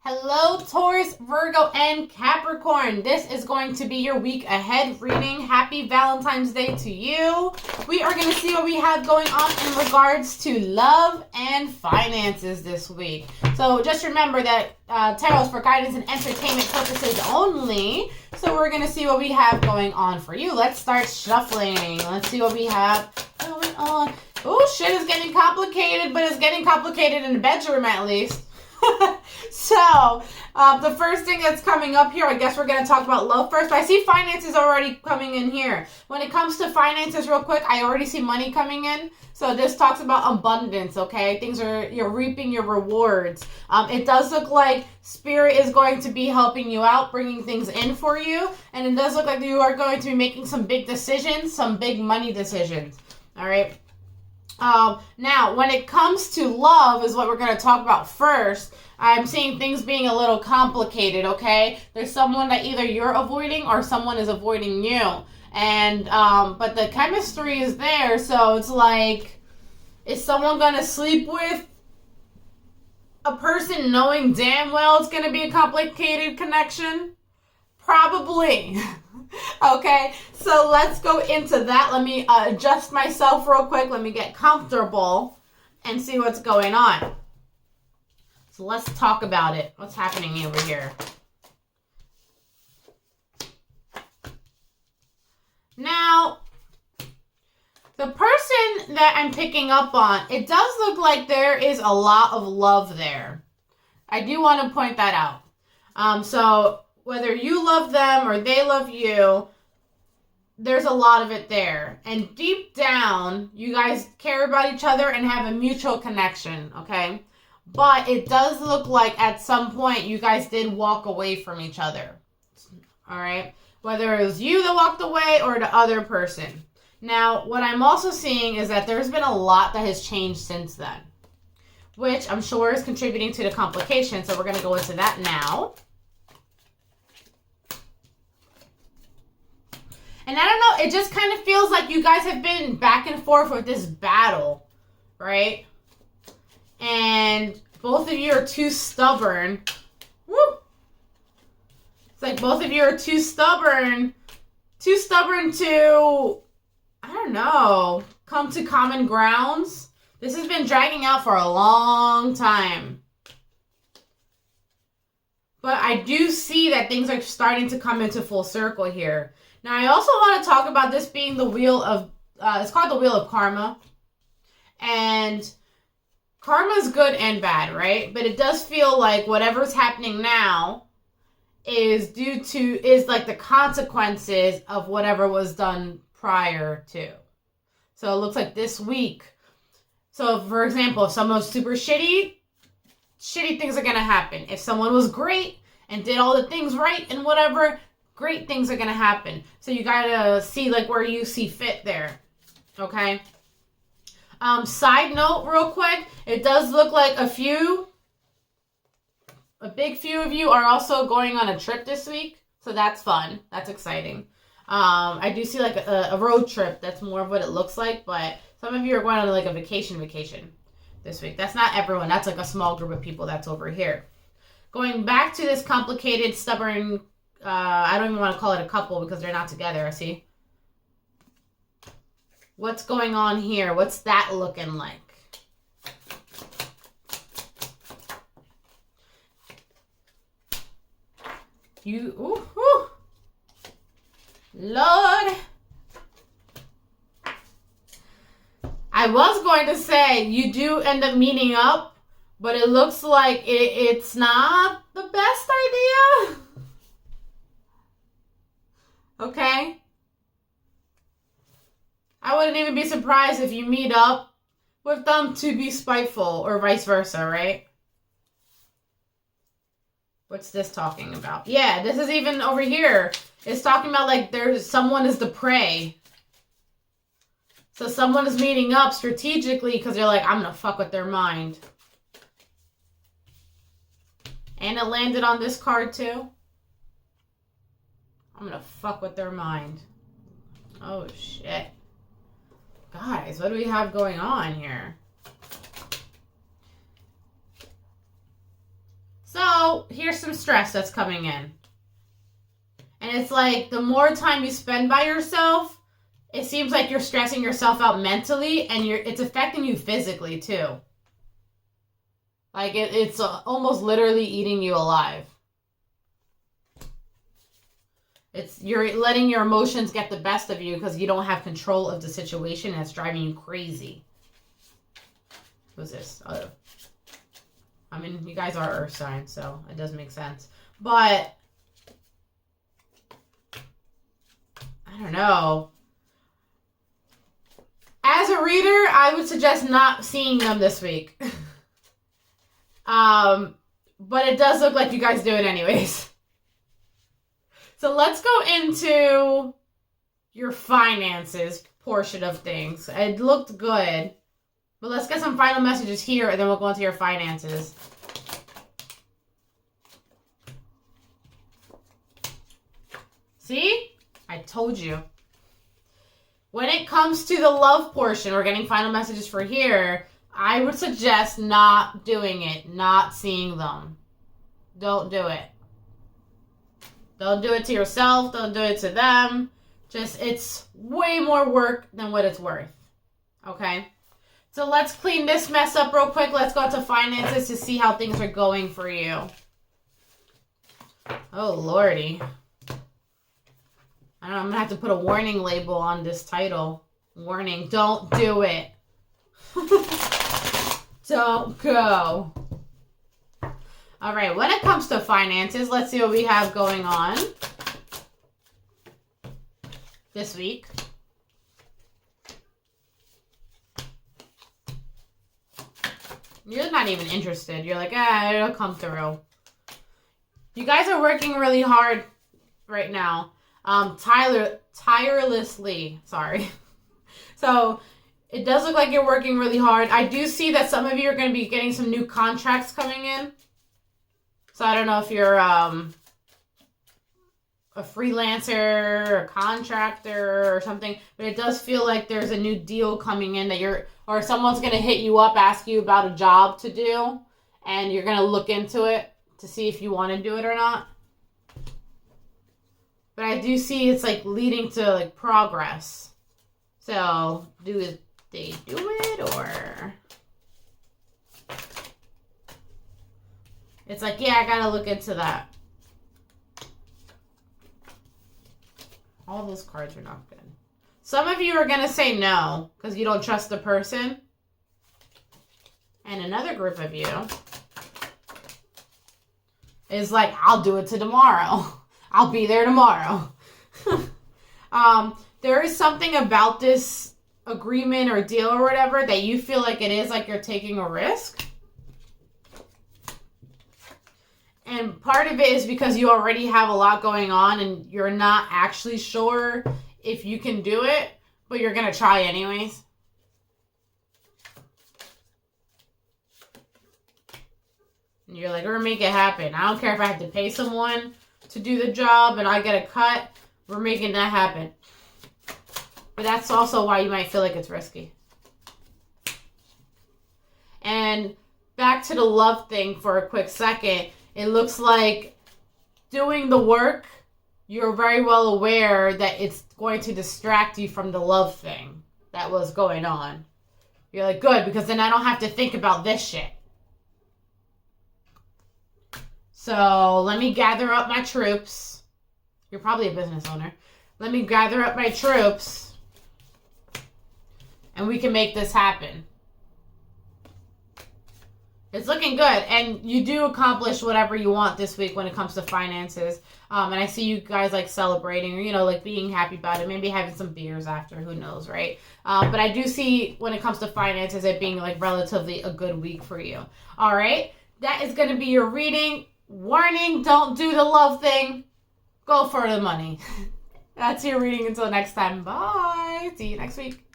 Hello, Taurus, Virgo, and Capricorn. This is going to be your week ahead reading. Happy Valentine's Day to you. We are going to see what we have going on in regards to love and finances this week. So just remember that tarot is for guidance and entertainment purposes only. So we're going to see what we have going on for you. Let's start shuffling. Let's see what we have going on. Oh, shit is getting complicated, but it's getting complicated in the bedroom at least. So, the first thing that's coming up here, I guess we're going to talk about love first. But I see finances already coming in here. When it comes to finances, real quick, I already see money coming in. So this talks about abundance, okay? You're reaping your rewards. It does look like Spirit is going to be helping you out, bringing things in for you. And it does look like you are going to be making some big decisions, some big money decisions. All right? Now, when it comes to love is what we're going to talk about first. I'm seeing things being a little complicated, okay? There's someone that either you're avoiding or someone is avoiding you. And, but the chemistry is there, so it's like, is someone going to sleep with a person knowing damn well it's going to be a complicated connection? Probably. Okay, so let's go into that. Let me adjust myself real quick. Let me get comfortable and see what's going on. So let's talk about it. What's happening over here? Now, the person that I'm picking up on, it does look like there is a lot of love there. I do want to point that out. So whether you love them or they love you, there's a lot of it there. And deep down, you guys care about each other and have a mutual connection, okay? But it does look like at some point you guys did walk away from each other, all right? Whether it was you that walked away or the other person. Now, what I'm also seeing is that there's been a lot that has changed since then, which I'm sure is contributing to the complication. So we're going to go into that now. And I don't know, it just kind of feels like you guys have been back and forth with this battle, right? And both of you are too stubborn. Woo! It's like both of you are too stubborn to, I don't know, come to common grounds. This has been dragging out for a long time. But I do see that things are starting to come into full circle here. Now, I also want to talk about this being the wheel of, it's called the wheel of karma. And karma is good and bad, right? But it does feel like whatever's happening now is like the consequences of whatever was done prior to. So it looks like this week. So, for example, if someone was super shitty things are going to happen. If someone was great and did all the things right and whatever, great things are going to happen. So you got to see like where you see fit there. Okay? Side note real quick, it does look like a big few of you are also going on a trip this week. So that's fun. That's exciting. I do see like a road trip. That's more of what it looks like. But some of you are going on like a vacation this week. That's not everyone. That's like a small group of people that's over here. Going back to this complicated, stubborn, I don't even want to call it a couple because they're not together, see? What's going on here? What's that looking like? Lord. I was going to say you do end up meeting up, but it looks like it's not the best idea. Okay? I wouldn't even be surprised if you meet up with them to be spiteful or vice versa, right? What's this talking about? Yeah, this is even over here. It's talking about like someone is the prey. So someone is meeting up strategically because they're like, I'm going to fuck with their mind. And it landed on this card too. I'm going to fuck with their mind. Oh, shit. Guys, what do we have going on here? So, also, here's some stress that's coming in. And it's like, the more time you spend by yourself, it seems like you're stressing yourself out mentally, and it's affecting you physically, too. Like, it's almost literally eating you alive. You're letting your emotions get the best of you because you don't have control of the situation, and it's driving you crazy. What's this? Oh. I mean, you guys are earth signs, so it does make sense. But, I don't know. As a reader, I would suggest not seeing them this week. But it does look like you guys do it anyways. So let's go into your finances portion of things. It looked good. But let's get some final messages here, and then we'll go into your finances. See? I told you. When it comes to the love portion, we're getting final messages for here. I would suggest not doing it, not seeing them. Don't do it. Don't do it to yourself. Don't do it to them. It's way more work than what it's worth. Okay? So let's clean this mess up real quick. Let's go to finances to see how things are going for you. Oh, Lordy. I don't know, I'm going to have to put a warning label on this title. Warning, don't do it. Don't go. All right, when it comes to finances, let's see what we have going on this week. You're not even interested. You're like, it'll come through. You guys are working really hard right now. Tirelessly. Sorry. So, it does look like you're working really hard. I do see that some of you are going to be getting some new contracts coming in. So I don't know if you're a freelancer, or a contractor, or something, but it does feel like there's a new deal coming in that or someone's going to hit you up, ask you about a job to do, and you're going to look into it to see if you want to do it or not. But I do see it's like leading to like progress. So do they do it, or it's like, yeah, I gotta look into that. All those cards are not good. Some of you are gonna say no because you don't trust the person. And another group of you is like, I'll do it tomorrow. I'll be there tomorrow. There is something about this agreement or deal or whatever that you feel like it is like you're taking a risk. And part of it is because you already have a lot going on and you're not actually sure if you can do it, but you're going to try anyways. And you're like, we're going to make it happen. I don't care if I have to pay someone to do the job and I get a cut. We're making that happen. But that's also why you might feel like it's risky. And back to the love thing for a quick second. It looks like doing the work, you're very well aware that it's going to distract you from the love thing that was going on. You're like, good, because then I don't have to think about this shit. So let me gather up my troops. You're probably a business owner. Let me gather up my troops. And we can make this happen. It's looking good. And you do accomplish whatever you want this week when it comes to finances. And I see you guys like celebrating or, like being happy about it. Maybe having some beers after. Who knows, right? But I do see when it comes to finances it being like relatively a good week for you. All right. That is going to be your reading. Warning, don't do the love thing. Go for the money. That's your reading until next time. Bye. See you next week.